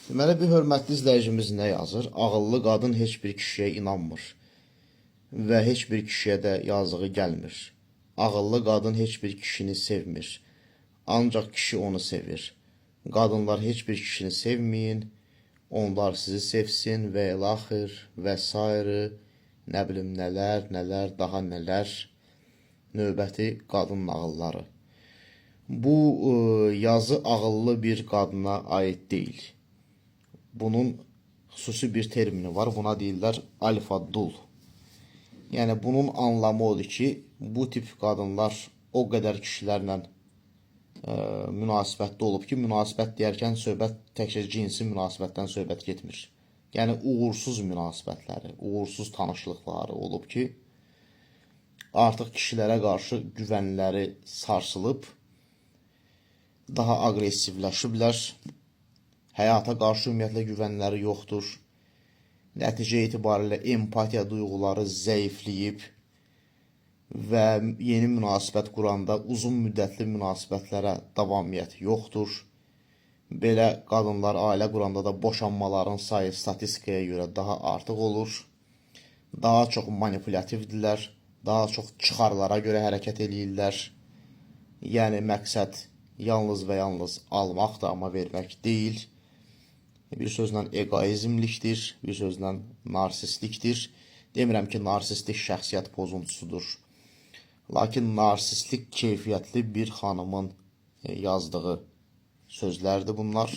Deməli, bir hörmətli izləyicimiz nə yazır? Ağıllı qadın heç bir kişiyə inanmır və heç bir kişiyə də yazığı gəlmir. Ağıllı qadın heç bir kişini sevmir, ancaq kişi onu sevir. Qadınlar heç bir kişini sevməyin, onlar sizi sevsin və ilaxır və s. Nə bilim nələr, nələr, daha nələr. Növbəti qadın nağılları. Bu yazı ağıllı bir qadına aid deyil. Bunun xüsusi bir termini var. Buna deyirlər alfa dul. Yəni bunun anlamı odur ki, bu tip qadınlar o qədər kişilərlə münasibətdə olub ki, münasibət deyərkən söhbət təkcə cinsi münasibətdən söhbət getmir. Yəni uğursuz münasibətləri, uğursuz tanışlıqları olub ki, artıq kişilərə qarşı güvənləri sarsılıb, daha aqressivləşiblər, həyata qarşı ümumiyyətlə güvənləri yoxdur. Nəticə etibarilə empatiya duyğuları zəifləyib və yeni münasibət quranda uzun müddətli münasibətlərə davamiyyət yoxdur. Belə qadınlar ailə quranda da boşanmaların sayı statistikaya görə daha artıq olur. Daha çox manipulativdirlər, daha çox çıxarlara görə hərəkət eləyirlər. Yəni məqsəd yalnız və yalnız almaqdır, amma vermək deyil. Bir sözlə egoizmlikdir, bir sözlə narsistlikdir. Demirəm ki, narsistlik şəxsiyyət pozuntusudur. Lakin narsistlik keyfiyyətli bir xanımın yazdığı sözlərdir bunlar.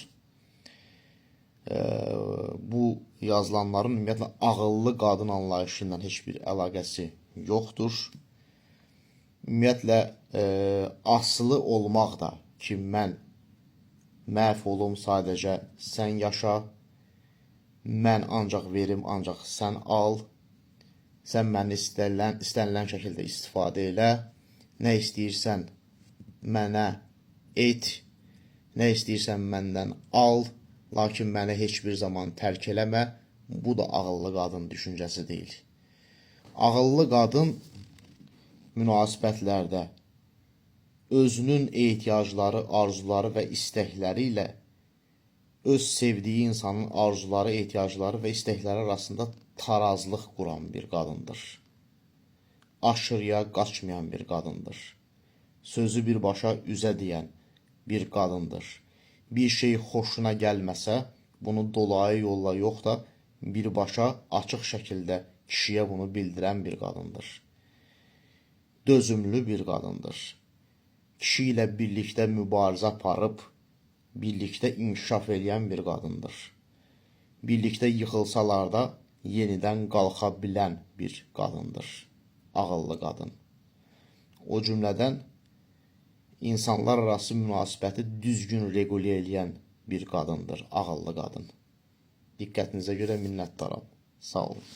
Bu yazılanların ümumiyyətlə ağıllı qadın anlayışı ilə heç bir əlaqəsi yoxdur. Ümumiyyətlə asılı olmaq da ki, mən məhv olum, sadəcə sən yaşa, mən ancaq verim, ancaq sən al, sən məni istənilən şəkildə istifadə elə, nə istəyirsən mənə et, nə istəyirsən məndən al, lakin məni heç bir zaman tərk eləmə, bu da ağıllı qadın düşüncəsi deyil. Ağıllı qadın münasibətlərdə özünün ehtiyacları, arzuları və istəkləri ilə öz sevdiyi insanın arzuları, ehtiyacları və istəkləri arasında tarazlıq quran bir qadındır. Aşırıya qaçmayan bir qadındır. Sözü birbaşa üzə deyən bir qadındır. Bir şey xoşuna gəlməsə, bunu dolayı yolla yox da birbaşa açıq şəkildə kişiyə bunu bildirən bir qadındır. Dözümlü bir qadındır. Kişi ilə birlikdə mübarizə aparıb, birlikdə inkişaf edən bir qadındır. Birlikdə yıxılsalar da yenidən qalxa bilən bir qadındır. Ağıllı qadın. O cümlədən insanlar arası münasibəti düzgün regulə edən bir qadındır. Ağıllı qadın. Diqqətinizə görə minnətdaram. Sağ olun.